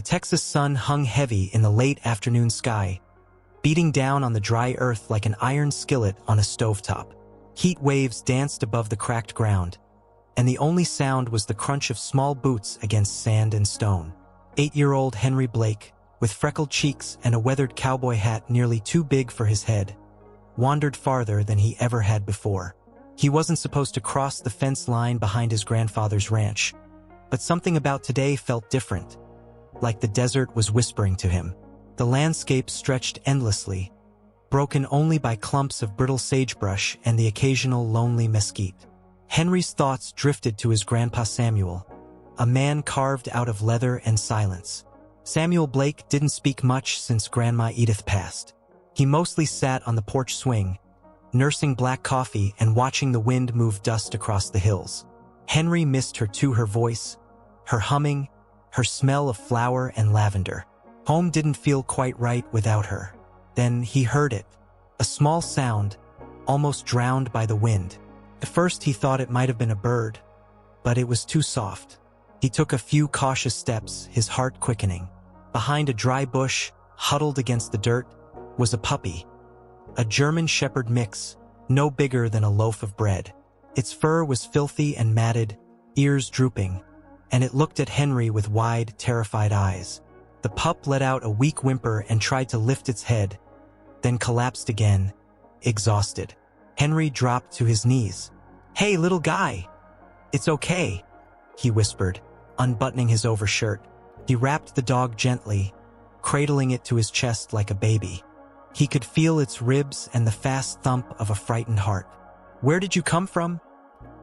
The Texas sun hung heavy in the late afternoon sky, beating down on the dry earth like an iron skillet on a stovetop. Heat waves danced above the cracked ground, and the only sound was the crunch of small boots against sand and stone. 8-year-old Henry Blake, with freckled cheeks and a weathered cowboy hat nearly too big for his head, wandered farther than he ever had before. He wasn't supposed to cross the fence line behind his grandfather's ranch, but something about today felt different, like the desert was whispering to him. The landscape stretched endlessly, broken only by clumps of brittle sagebrush and the occasional lonely mesquite. Henry's thoughts drifted to his grandpa Samuel, a man carved out of leather and silence. Samuel Blake didn't speak much since Grandma Edith passed. He mostly sat on the porch swing, nursing black coffee and watching the wind move dust across the hills. Henry missed her too, her voice, her humming, her smell of flower and lavender. Home didn't feel quite right without her. Then he heard it, a small sound, almost drowned by the wind. At first he thought it might have been a bird, but it was too soft. He took a few cautious steps, his heart quickening. Behind a dry bush, huddled against the dirt, was a puppy, a German Shepherd mix, no bigger than a loaf of bread. Its fur was filthy and matted, ears drooping, and it looked at Henry with wide, terrified eyes. The pup let out a weak whimper and tried to lift its head, then collapsed again, exhausted. Henry dropped to his knees. "Hey, little guy! It's okay," he whispered, unbuttoning his overshirt. He wrapped the dog gently, cradling it to his chest like a baby. He could feel its ribs and the fast thump of a frightened heart. "Where did you come from?"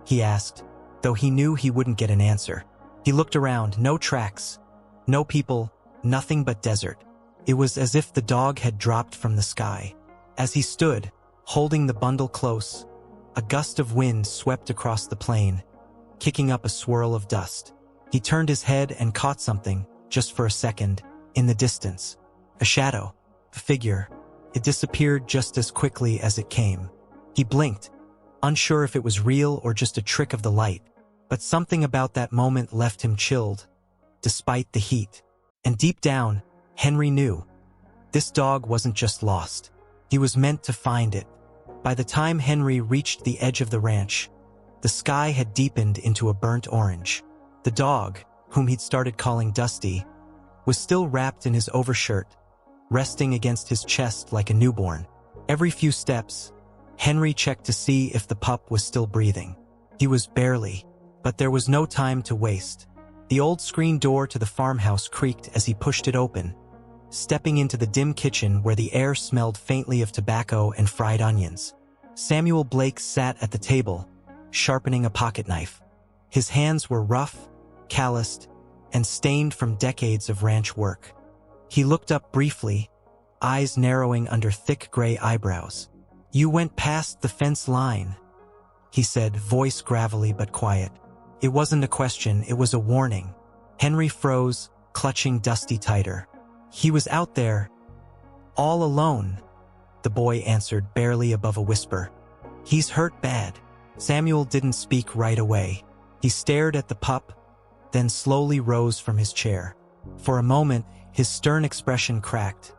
he asked, though he knew he wouldn't get an answer. He looked around, no tracks, no people, nothing but desert. It was as if the dog had dropped from the sky. As he stood, holding the bundle close, a gust of wind swept across the plain, kicking up a swirl of dust. He turned his head and caught something, just for a second, in the distance. A shadow, a figure. It disappeared just as quickly as it came. He blinked, unsure if it was real or just a trick of the light, but something about that moment left him chilled, despite the heat. And deep down, Henry knew. This dog wasn't just lost. He was meant to find it. By the time Henry reached the edge of the ranch, the sky had deepened into a burnt orange. The dog, whom he'd started calling Dusty, was still wrapped in his overshirt, resting against his chest like a newborn. Every few steps, Henry checked to see if the pup was still breathing. He was barely, but there was no time to waste. The old screen door to the farmhouse creaked as he pushed it open, stepping into the dim kitchen where the air smelled faintly of tobacco and fried onions. Samuel Blake sat at the table, sharpening a pocket knife. His hands were rough, calloused, and stained from decades of ranch work. He looked up briefly, eyes narrowing under thick gray eyebrows. "You went past the fence line," he said, voice gravelly but quiet. It wasn't a question, it was a warning. Henry froze, clutching Dusty tighter. "He was out there, all alone," the boy answered, barely above a whisper. "He's hurt bad." Samuel didn't speak right away. He stared at the pup, then slowly rose from his chair. For a moment, his stern expression cracked.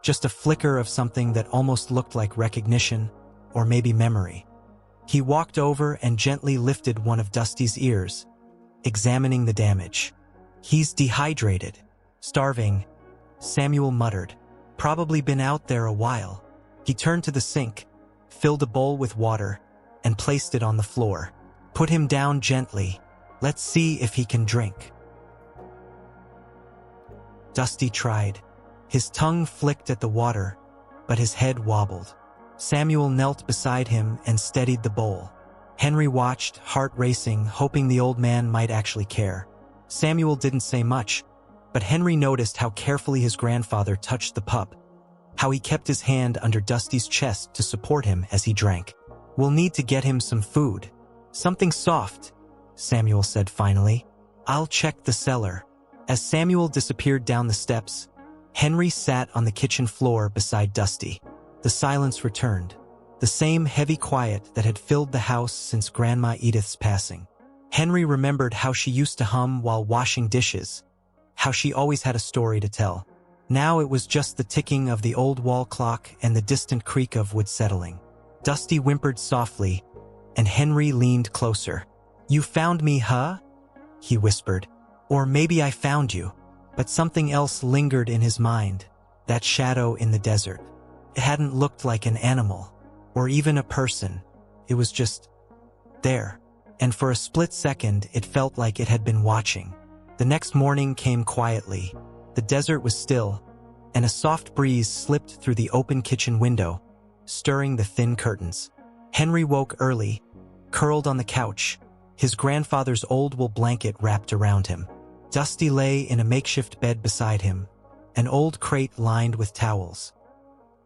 Just a flicker of something that almost looked like recognition, or maybe memory. He walked over and gently lifted one of Dusty's ears, examining the damage. "He's dehydrated, starving," Samuel muttered. "Probably been out there a while." He turned to the sink, filled a bowl with water, and placed it on the floor. "Put him down gently. Let's see if he can drink." Dusty tried. His tongue flicked at the water, but his head wobbled. Samuel knelt beside him and steadied the bowl. Henry watched, heart racing, hoping the old man might actually care. Samuel didn't say much, but Henry noticed how carefully his grandfather touched the pup, how he kept his hand under Dusty's chest to support him as he drank. "We'll need to get him some food. Something soft," Samuel said finally. "I'll check the cellar." As Samuel disappeared down the steps, Henry sat on the kitchen floor beside Dusty. The silence returned, the same heavy quiet that had filled the house since Grandma Edith's passing. Henry remembered how she used to hum while washing dishes, how she always had a story to tell. Now it was just the ticking of the old wall clock and the distant creak of wood settling. Dusty whimpered softly, and Henry leaned closer. "You found me, huh?" he whispered. "Or maybe I found you." But something else lingered in his mind, that shadow in the desert. It hadn't looked like an animal, or even a person. It was just there. And for a split second, it felt like it had been watching. The next morning came quietly. The desert was still, and a soft breeze slipped through the open kitchen window, stirring the thin curtains. Henry woke early, curled on the couch, his grandfather's old wool blanket wrapped around him. Dusty lay in a makeshift bed beside him, an old crate lined with towels.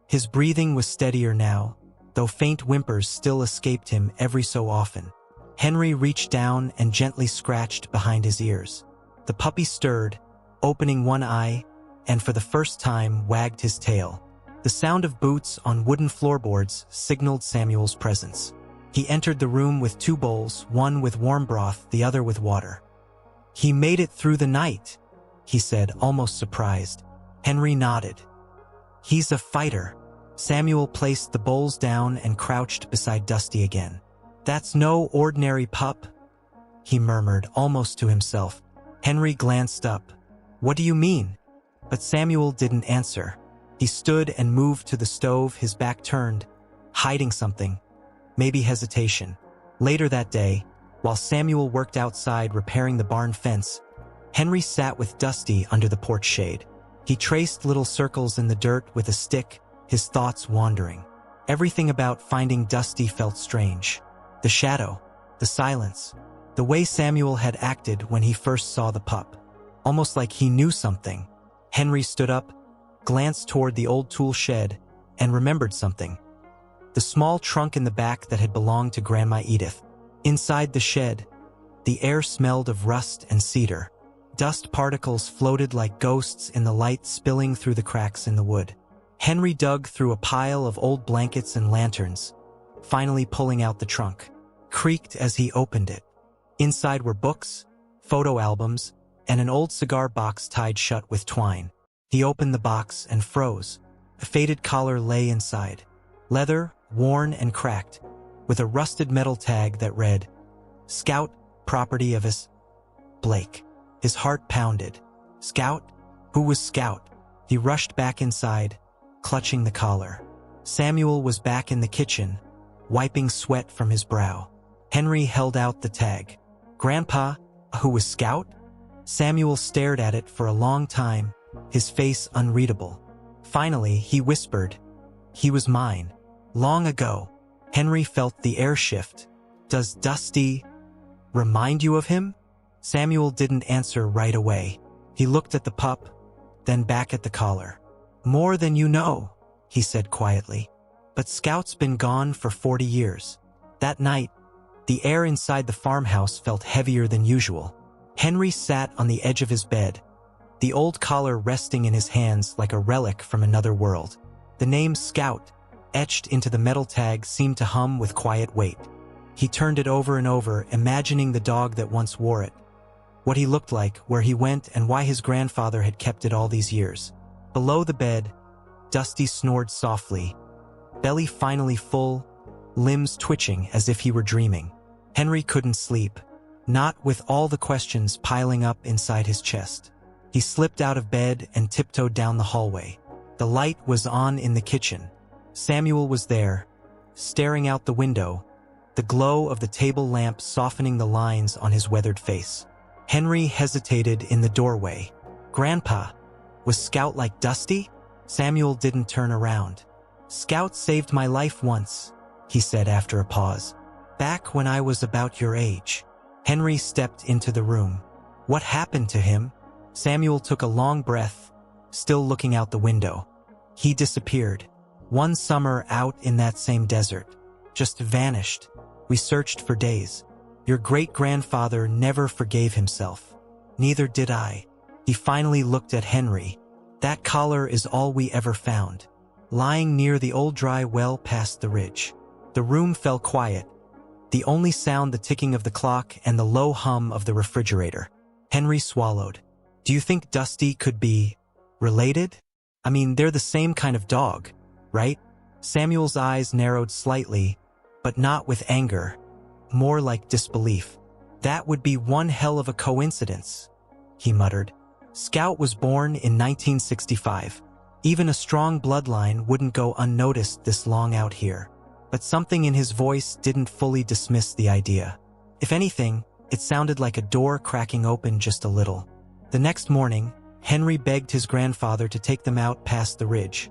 His breathing was steadier now, though faint whimpers still escaped him every so often. Henry reached down and gently scratched behind his ears. The puppy stirred, opening one eye, and for the first time wagged his tail. The sound of boots on wooden floorboards signaled Samuel's presence. He entered the room with 2 bowls, one with warm broth, the other with water. "He made it through the night," he said, almost surprised. Henry nodded. "He's a fighter." Samuel placed the bowls down and crouched beside Dusty again. "That's no ordinary pup," he murmured, almost to himself. Henry glanced up. "What do you mean?" But Samuel didn't answer. He stood and moved to the stove, his back turned, hiding something, maybe hesitation. Later that day, while Samuel worked outside repairing the barn fence, Henry sat with Dusty under the porch shade. He traced little circles in the dirt with a stick, his thoughts wandering. Everything about finding Dusty felt strange. The shadow, the silence, the way Samuel had acted when he first saw the pup. Almost like he knew something. Henry stood up, glanced toward the old tool shed, and remembered something. The small trunk in the back that had belonged to Grandma Edith. Inside the shed, the air smelled of rust and cedar. Dust particles floated like ghosts in the light, spilling through the cracks in the wood. Henry dug through a pile of old blankets and lanterns, finally pulling out the trunk. Creaked as he opened it. Inside were books, photo albums, and an old cigar box tied shut with twine. He opened the box and froze. A faded collar lay inside. Leather, worn and cracked, with a rusted metal tag that read, "Scout, property of S. Blake." His heart pounded. Scout? Who was Scout? He rushed back inside, clutching the collar. Samuel was back in the kitchen, wiping sweat from his brow. Henry held out the tag. "Grandpa, who was Scout?" Samuel stared at it for a long time, his face unreadable. Finally, he whispered, "He was mine. Long ago." Henry felt the air shift. "Does Dusty remind you of him?" Samuel didn't answer right away. He looked at the pup, then back at the collar. "More than you know," he said quietly. "But Scout's been gone for 40 years. That night, the air inside the farmhouse felt heavier than usual. Henry sat on the edge of his bed, the old collar resting in his hands like a relic from another world. The name Scout, etched into the metal tag, seemed to hum with quiet weight. He turned it over and over, imagining the dog that once wore it. What he looked like, where he went, and why his grandfather had kept it all these years. Below the bed, Dusty snored softly, belly finally full, limbs twitching as if he were dreaming. Henry couldn't sleep, not with all the questions piling up inside his chest. He slipped out of bed and tiptoed down the hallway. The light was on in the kitchen. Samuel was there, staring out the window, the glow of the table lamp softening the lines on his weathered face. Henry hesitated in the doorway. "Grandpa, was Scout like Dusty?" Samuel didn't turn around. "Scout saved my life once," he said after a pause. "Back when I was about your age." Henry stepped into the room. "What happened to him?" Samuel took a long breath, still looking out the window. "He disappeared. One summer out in that same desert. Just vanished. We searched for days. Your great-grandfather never forgave himself. Neither did I." He finally looked at Henry. "That collar is all we ever found, lying near the old dry well past the ridge." The room fell quiet, the only sound the ticking of the clock and the low hum of the refrigerator. Henry swallowed. Do you think Dusty could be related? I mean, they're the same kind of dog, right? Samuel's eyes narrowed slightly, but not with anger, more like disbelief. That would be one hell of a coincidence, he muttered. Scout was born in 1965. Even a strong bloodline wouldn't go unnoticed this long out here. But something in his voice didn't fully dismiss the idea. If anything, it sounded like a door cracking open just a little. The next morning, Henry begged his grandfather to take them out past the ridge,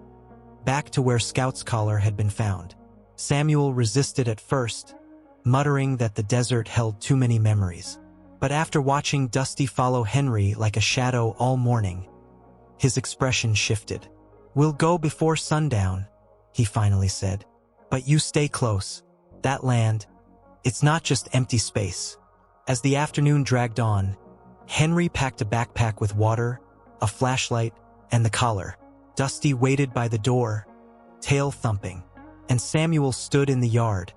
back to where Scout's collar had been found. Samuel resisted at first, muttering that the desert held too many memories. But after watching Dusty follow Henry like a shadow all morning, his expression shifted. "We'll go before sundown," he finally said. "But you stay close. That land, it's not just empty space." As the afternoon dragged on, Henry packed a backpack with water, a flashlight, and the collar. Dusty waited by the door, tail thumping, and Samuel stood in the yard,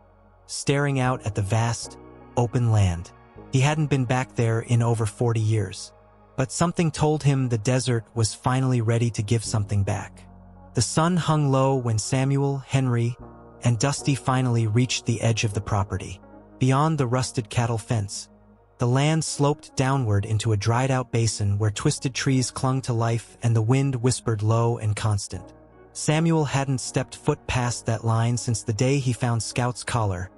staring out at the vast, open land. He hadn't been back there in over 40 years. But something told him the desert was finally ready to give something back. The sun hung low when Samuel, Henry, and Dusty finally reached the edge of the property. Beyond the rusted cattle fence, the land sloped downward into a dried-out basin where twisted trees clung to life and the wind whispered low and constant. Samuel hadn't stepped foot past that line since the day he found Scout's collar,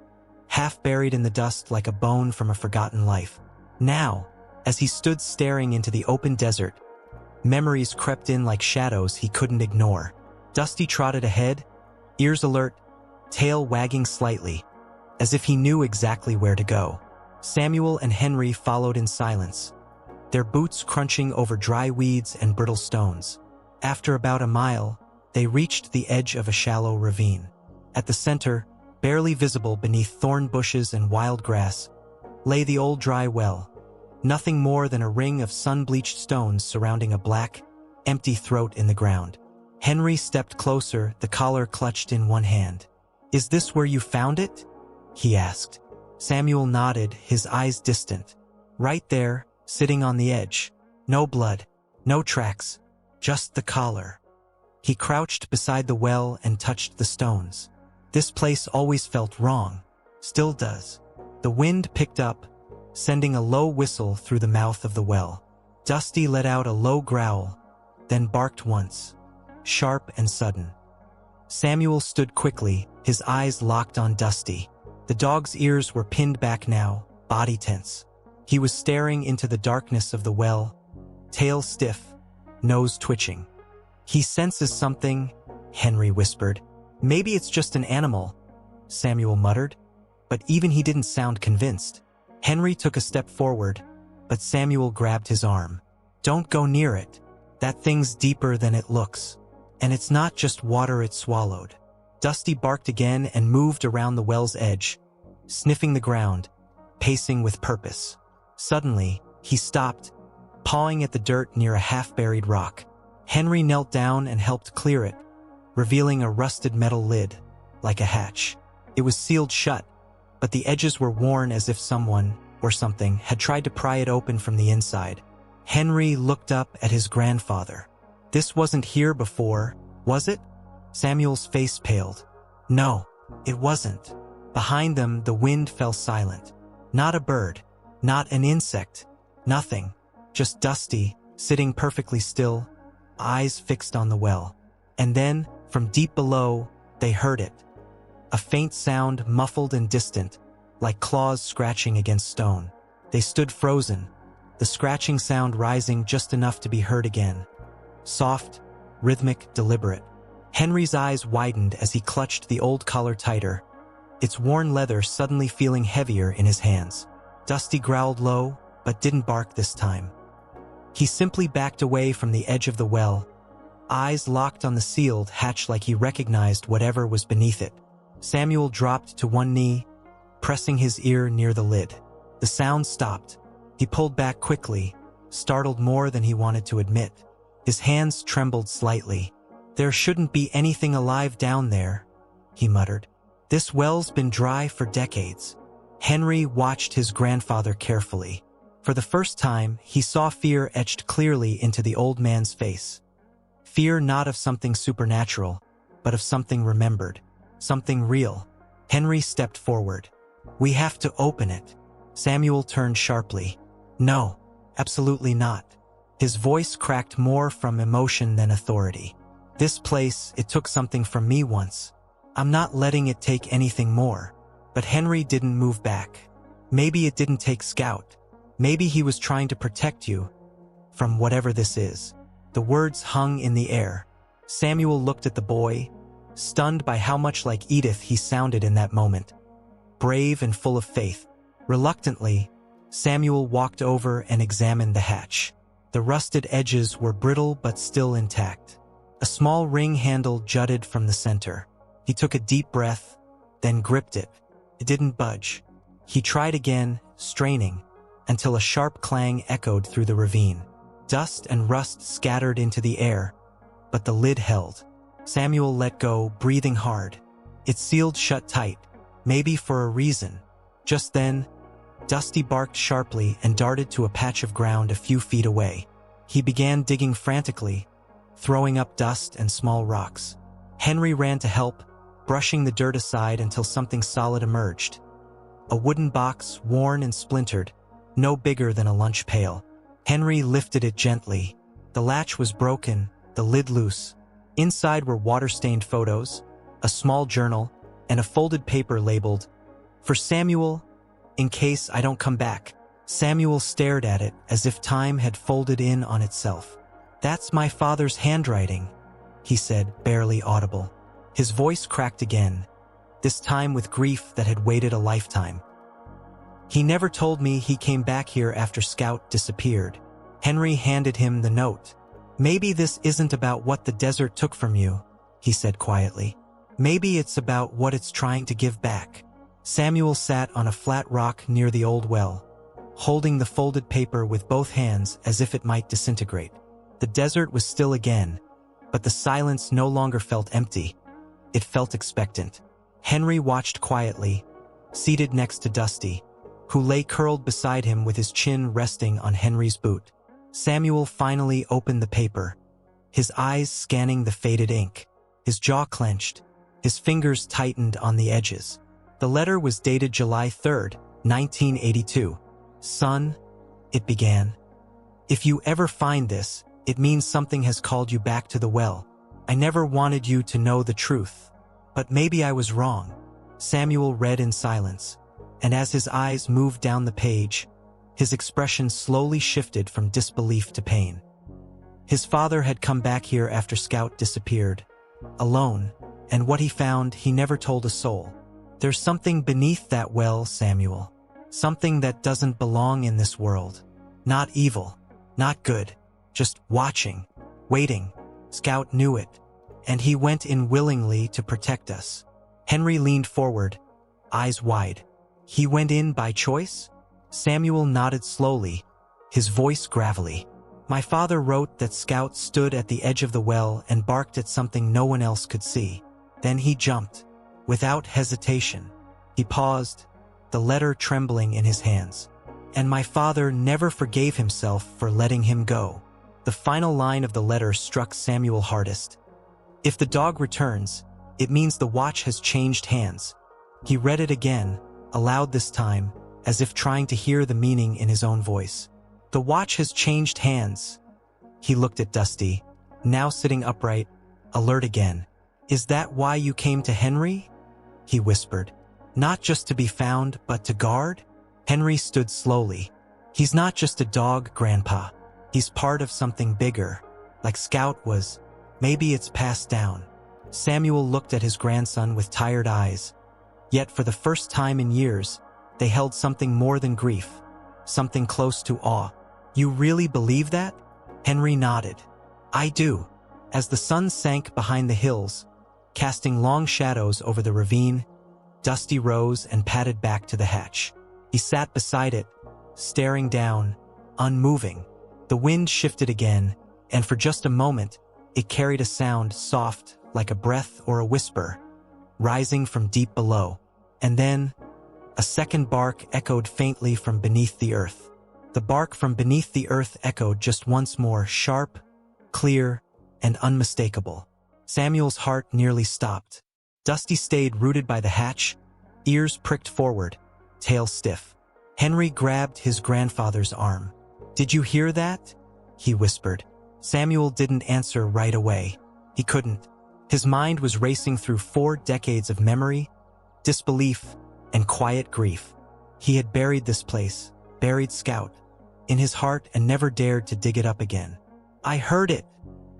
half buried in the dust like a bone from a forgotten life. Now, as he stood staring into the open desert, memories crept in like shadows he couldn't ignore. Dusty trotted ahead, ears alert, tail wagging slightly, as if he knew exactly where to go. Samuel and Henry followed in silence, their boots crunching over dry weeds and brittle stones. After about a mile, they reached the edge of a shallow ravine. At the center, barely visible beneath thorn bushes and wild grass, lay the old dry well, nothing more than a ring of sun-bleached stones surrounding a black, empty throat in the ground. Henry stepped closer, the collar clutched in one hand. "Is this where you found it?" he asked. Samuel nodded, his eyes distant. "Right there, sitting on the edge. No blood, no tracks, just the collar." He crouched beside the well and touched the stones. This place always felt wrong, still does. The wind picked up, sending a low whistle through the mouth of the well. Dusty let out a low growl, then barked once, sharp and sudden. Samuel stood quickly, his eyes locked on Dusty. The dog's ears were pinned back now, body tense. He was staring into the darkness of the well, tail stiff, nose twitching. "He senses something," Henry whispered. "Maybe it's just an animal," Samuel muttered, but even he didn't sound convinced. Henry took a step forward, but Samuel grabbed his arm. "Don't go near it. That thing's deeper than it looks. And it's not just water it swallowed." Dusty barked again and moved around the well's edge, sniffing the ground, pacing with purpose. Suddenly, he stopped, pawing at the dirt near a half-buried rock. Henry knelt down and helped clear it, revealing a rusted metal lid, like a hatch. It was sealed shut, but the edges were worn as if someone, or something, had tried to pry it open from the inside. Henry looked up at his grandfather. "This wasn't here before, was it?" Samuel's face paled. "No, it wasn't." Behind them, the wind fell silent. Not a bird, not an insect, nothing. Just Dusty, sitting perfectly still, eyes fixed on the well. And then, from deep below, they heard it. A faint sound, muffled and distant, like claws scratching against stone. They stood frozen, the scratching sound rising just enough to be heard again. Soft, rhythmic, deliberate. Henry's eyes widened as he clutched the old collar tighter, its worn leather suddenly feeling heavier in his hands. Dusty growled low, but didn't bark this time. He simply backed away from the edge of the well, eyes locked on the sealed hatch like he recognized whatever was beneath it. Samuel dropped to one knee, pressing his ear near the lid. The sound stopped. He pulled back quickly, startled more than he wanted to admit. His hands trembled slightly. "There shouldn't be anything alive down there," he muttered. "This well's been dry for decades." Henry watched his grandfather carefully. For the first time, he saw fear etched clearly into the old man's face. Fear not of something supernatural, but of something remembered, something real. Henry stepped forward. "We have to open it." Samuel turned sharply. "No, absolutely not." His voice cracked more from emotion than authority. "This place, it took something from me once. I'm not letting it take anything more." But Henry didn't move back. "Maybe it didn't take Scout. Maybe he was trying to protect you from whatever this is." The words hung in the air. Samuel looked at the boy, stunned by how much like Edith he sounded in that moment. Brave and full of faith. Reluctantly, Samuel walked over and examined the hatch. The rusted edges were brittle but still intact. A small ring handle jutted from the center. He took a deep breath, then gripped it. It didn't budge. He tried again, straining, until a sharp clang echoed through the ravine. Dust and rust scattered into the air, but the lid held. Samuel let go, breathing hard. It sealed shut tight, maybe for a reason. Just then, Dusty barked sharply and darted to a patch of ground a few feet away. He began digging frantically, throwing up dust and small rocks. Henry ran to help, brushing the dirt aside until something solid emerged. A wooden box, worn and splintered, no bigger than a lunch pail. Henry lifted it gently. The latch was broken, the lid loose. Inside were water-stained photos, a small journal, and a folded paper labeled, "For Samuel, in case I don't come back." Samuel stared at it as if time had folded in on itself. "That's my father's handwriting," he said, barely audible. His voice cracked again, this time with grief that had waited a lifetime. "He never told me he came back here after Scout disappeared." Henry handed him the note. "Maybe this isn't about what the desert took from you," he said quietly. "Maybe it's about what it's trying to give back." Samuel sat on a flat rock near the old well, holding the folded paper with both hands as if it might disintegrate. The desert was still again, but the silence no longer felt empty. It felt expectant. Henry watched quietly, seated next to Dusty, who lay curled beside him with his chin resting on Henry's boot. Samuel finally opened the paper, his eyes scanning the faded ink. His jaw clenched, his fingers tightened on the edges. The letter was dated July 3rd, 1982. "Son," it began, "if you ever find this, it means something has called you back to the well. I never wanted you to know the truth, but maybe I was wrong." Samuel read in silence, and as his eyes moved down the page, his expression slowly shifted from disbelief to pain. His father had come back here after Scout disappeared, alone, and what he found he never told a soul. "There's something beneath that well, Samuel. Something that doesn't belong in this world. Not evil, not good, just watching, waiting. Scout knew it, and he went in willingly to protect us." Henry leaned forward, eyes wide. "He went in by choice?" Samuel nodded slowly, his voice gravelly. "My father wrote that Scout stood at the edge of the well and barked at something no one else could see. Then he jumped, without hesitation." He paused, the letter trembling in his hands. "And my father never forgave himself for letting him go." The final line of the letter struck Samuel hardest. "If the dog returns, it means the watch has changed hands." He read it again, aloud this time, as if trying to hear the meaning in his own voice. "The watch has changed hands." He looked at Dusty, now sitting upright, alert again. "Is that why you came to Henry?" he whispered. "Not just to be found, but to guard?" Henry stood slowly. "He's not just a dog, Grandpa. He's part of something bigger, like Scout was. Maybe it's passed down." Samuel looked at his grandson with tired eyes. Yet for the first time in years, they held something more than grief, something close to awe. "You really believe that?" Henry nodded. "I do." As the sun sank behind the hills, casting long shadows over the ravine, Dusty rose and padded back to the hatch. He sat beside it, staring down, unmoving. The wind shifted again, and for just a moment, it carried a sound soft, like a breath or a whisper, rising from deep below. And then, a second bark echoed faintly from beneath the earth. The bark from beneath the earth echoed just once more, sharp, clear, and unmistakable. Samuel's heart nearly stopped. Dusty stayed rooted by the hatch, ears pricked forward, tail stiff. Henry grabbed his grandfather's arm. "Did you hear that?" he whispered. Samuel didn't answer right away. He couldn't. His mind was racing through 4 decades of memory, disbelief, and quiet grief. He had buried this place, buried Scout, in his heart and never dared to dig it up again. "I heard it,"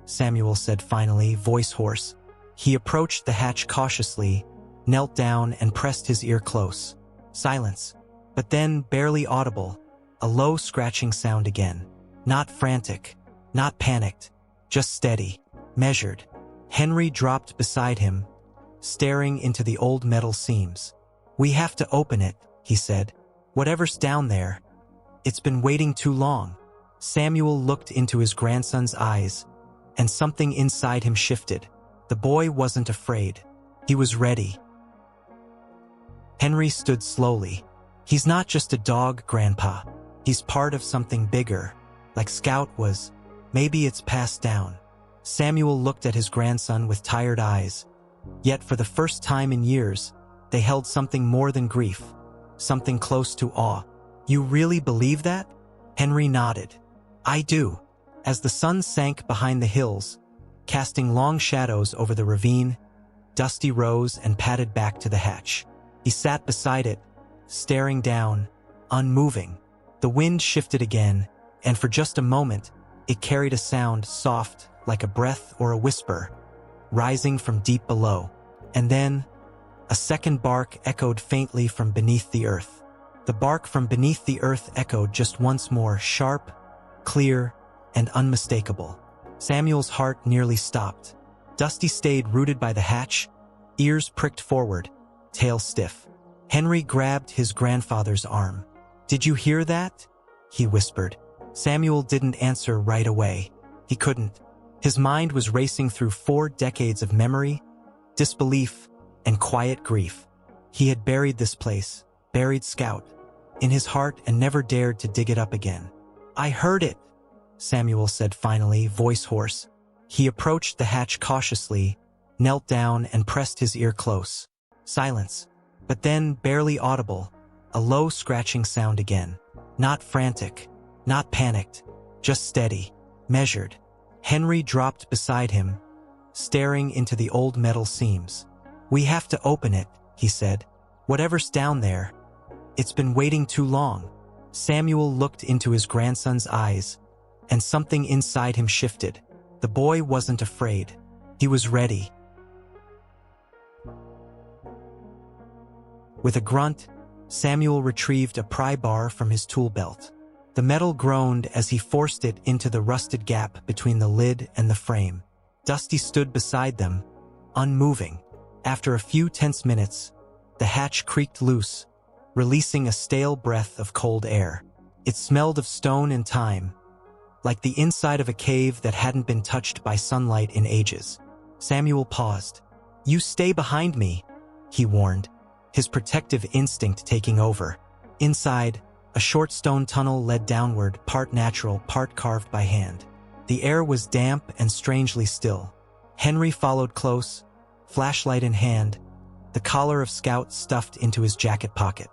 Samuel said finally, voice hoarse. He approached the hatch cautiously, knelt down and pressed his ear close. Silence. But then, barely audible, a low scratching sound again. Not frantic, not panicked, just steady, measured. Henry dropped beside him, staring into the old metal seams. "We have to open it," he said. "Whatever's down there. It's been waiting too long." Samuel looked into his grandson's eyes, and something inside him shifted. The boy wasn't afraid. He was ready. Henry stood slowly. "He's not just a dog, Grandpa. He's part of something bigger, like Scout was. Maybe it's passed down." Samuel looked at his grandson with tired eyes. Yet for the first time in years, they held something more than grief, something close to awe. "You really believe that?" Henry nodded. "I do." As the sun sank behind the hills, casting long shadows over the ravine, Dusty rose and padded back to the hatch. He sat beside it, staring down, unmoving. The wind shifted again, and for just a moment, it carried a sound soft, like a breath or a whisper, rising from deep below. And then, a second bark echoed faintly from beneath the earth. The bark from beneath the earth echoed just once more, sharp, clear, and unmistakable. Samuel's heart nearly stopped. Dusty stayed rooted by the hatch, ears pricked forward, tail stiff. Henry grabbed his grandfather's arm. "Did you hear that?" he whispered. Samuel didn't answer right away. He couldn't. His mind was racing through 4 decades of memory, disbelief, and quiet grief. He had buried this place, buried Scout, in his heart and never dared to dig it up again. "I heard it," Samuel said finally, voice hoarse. He approached the hatch cautiously, knelt down and pressed his ear close. Silence. But then, barely audible, a low scratching sound again. Not frantic, not panicked, just steady, measured. Henry dropped beside him, staring into the old metal seams. "We have to open it," he said. "Whatever's down there. It's been waiting too long." Samuel looked into his grandson's eyes, and something inside him shifted. The boy wasn't afraid. He was ready. With a grunt, Samuel retrieved a pry bar from his tool belt. The metal groaned as he forced it into the rusted gap between the lid and the frame. Dusty stood beside them, unmoving. After a few tense minutes, the hatch creaked loose, releasing a stale breath of cold air. It smelled of stone and time, like the inside of a cave that hadn't been touched by sunlight in ages. Samuel paused. "You stay behind me," he warned, his protective instinct taking over. Inside, a short stone tunnel led downward, part natural, part carved by hand. The air was damp and strangely still. Henry followed close, flashlight in hand, the collar of Scout stuffed into his jacket pocket.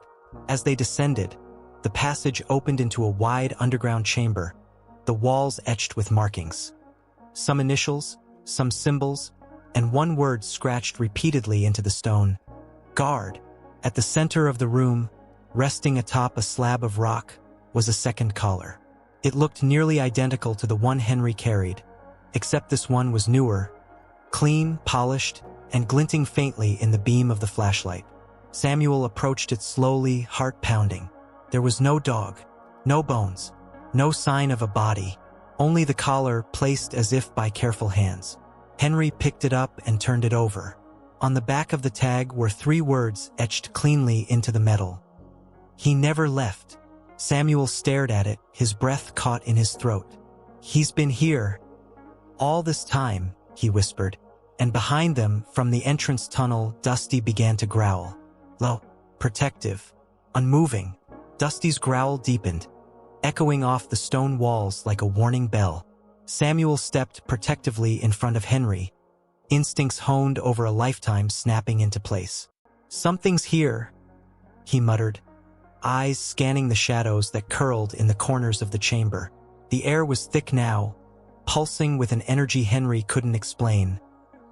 As they descended, the passage opened into a wide underground chamber, the walls etched with markings. Some initials, some symbols, and one word scratched repeatedly into the stone. "Guard." At the center of the room, resting atop a slab of rock, was a second collar. It looked nearly identical to the one Henry carried, except this one was newer, clean, polished, and glinting faintly in the beam of the flashlight. Samuel approached it slowly, heart pounding. There was no dog, no bones, no sign of a body, only the collar placed as if by careful hands. Henry picked it up and turned it over. On the back of the tag were 3 words etched cleanly into the metal. "He never left." Samuel stared at it, his breath caught in his throat. "He's been here all this time," he whispered, and behind them, from the entrance tunnel, Dusty began to growl. Low, protective, unmoving. Dusty's growl deepened, echoing off the stone walls like a warning bell. Samuel stepped protectively in front of Henry, instincts honed over a lifetime snapping into place. "Something's here," he muttered, eyes scanning the shadows that curled in the corners of the chamber. The air was thick now, pulsing with an energy Henry couldn't explain,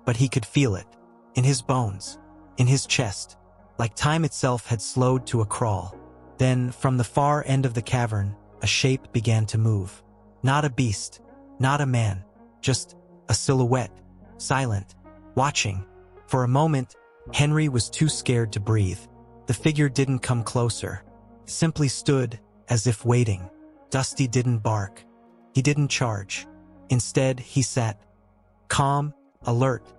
but he could feel it, in his bones, in his chest, like time itself had slowed to a crawl. Then, from the far end of the cavern, a shape began to move. Not a beast, not a man, just a silhouette, silent, watching. For a moment, Henry was too scared to breathe. The figure didn't come closer, simply stood as if waiting. Dusty didn't bark. He didn't charge. Instead, he sat, calm, alert,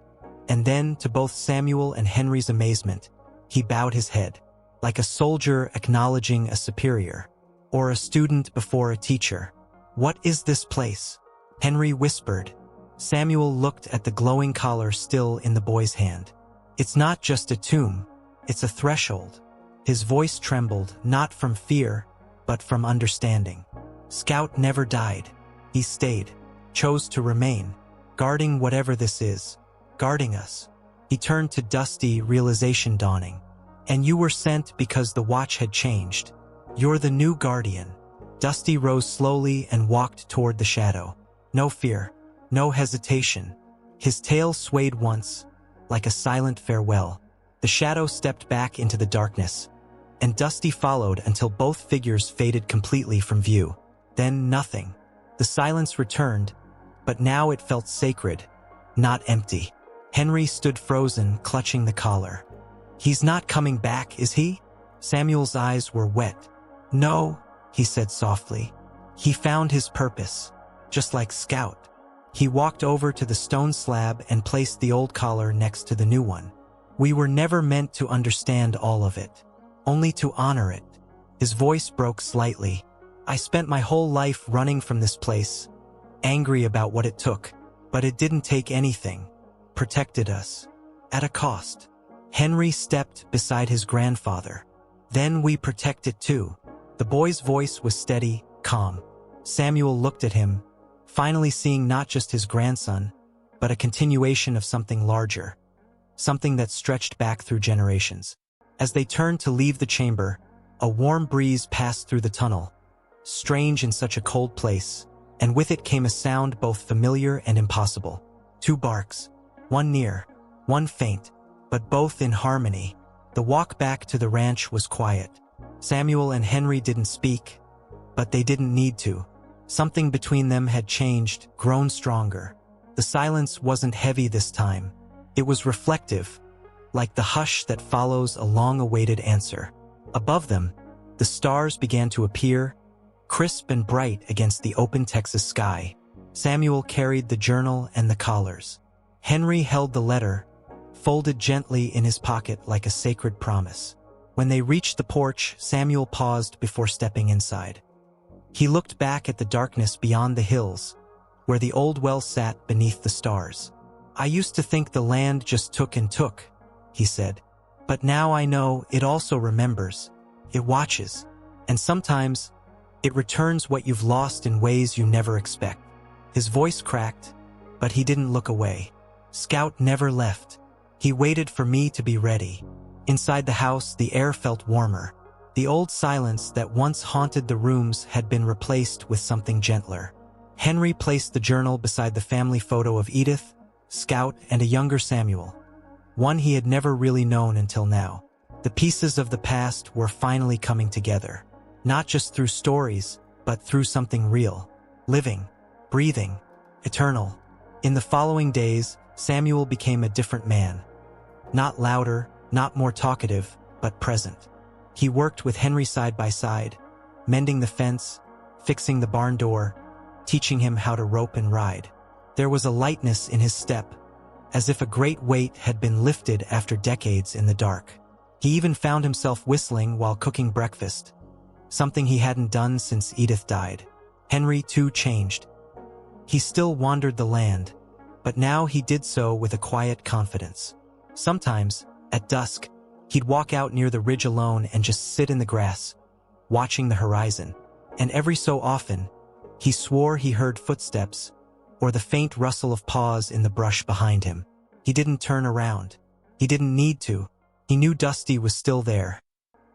and then, to both Samuel and Henry's amazement, he bowed his head, like a soldier acknowledging a superior, or a student before a teacher. "What is this place?" Henry whispered. Samuel looked at the glowing collar still in the boy's hand. "It's not just a tomb, it's a threshold." His voice trembled, not from fear, but from understanding. Scout never died. He stayed, chose to remain, guarding whatever this is, guarding us. He turned to Dusty, realization dawning. "And you were sent because the watch had changed. You're the new guardian." Dusty rose slowly and walked toward the shadow. No fear, no hesitation. His tail swayed once, like a silent farewell. The shadow stepped back into the darkness, and Dusty followed until both figures faded completely from view. Then nothing. The silence returned, but now it felt sacred, not empty. Henry stood frozen, clutching the collar. "He's not coming back, is he?" Samuel's eyes were wet. "No," he said softly. "He found his purpose, just like Scout." He walked over to the stone slab and placed the old collar next to the new one. "We were never meant to understand all of it, only to honor it." His voice broke slightly. "I spent my whole life running from this place, angry about what it took, but it didn't take anything. Protected us, at a cost." Henry stepped beside his grandfather. "Then we protect it too." The boy's voice was steady, calm. Samuel looked at him, finally seeing not just his grandson, but a continuation of something larger, something that stretched back through generations. As they turned to leave the chamber, a warm breeze passed through the tunnel, strange in such a cold place, and with it came a sound both familiar and impossible. Two barks, one near, one faint, but both in harmony. The walk back to the ranch was quiet. Samuel and Henry didn't speak, but they didn't need to. Something between them had changed, grown stronger. The silence wasn't heavy this time. It was reflective, like the hush that follows a long-awaited answer. Above them, the stars began to appear, crisp and bright against the open Texas sky. Samuel carried the journal and the collars. Henry held the letter, folded gently in his pocket like a sacred promise. When they reached the porch, Samuel paused before stepping inside. He looked back at the darkness beyond the hills, where the old well sat beneath the stars. "I used to think the land just took and took," he said. "But now I know it also remembers. It watches. And sometimes, it returns what you've lost in ways you never expect." His voice cracked, but he didn't look away. "Scout never left. He waited for me to be ready." Inside the house, the air felt warmer. The old silence that once haunted the rooms had been replaced with something gentler. Henry placed the journal beside the family photo of Edith, Scout, and a younger Samuel, one he had never really known until now. The pieces of the past were finally coming together, not just through stories, but through something real, living, breathing, eternal. In the following days, Samuel became a different man. Not louder, not more talkative, but present. He worked with Henry side by side, mending the fence, fixing the barn door, teaching him how to rope and ride. There was a lightness in his step, as if a great weight had been lifted after decades in the dark. He even found himself whistling while cooking breakfast, something he hadn't done since Edith died. Henry, too, changed. He still wandered the land, but now he did so with a quiet confidence. Sometimes, at dusk, he'd walk out near the ridge alone and just sit in the grass, watching the horizon. and every so often, he swore he heard footsteps or the faint rustle of paws in the brush behind him. He didn't turn around. He didn't need to. He knew Dusty was still there.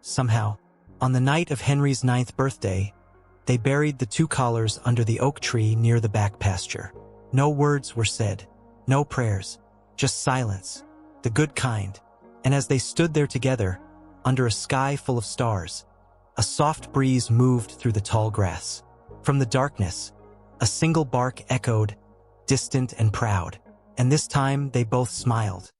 Somehow, on the night of Henry's 9th birthday, they buried the two collars under the oak tree near the back pasture. No words were said, no prayers, just silence, the good kind. And as they stood there together, under a sky full of stars, a soft breeze moved through the tall grass. From the darkness, a single bark echoed, distant and proud. And this time they both smiled.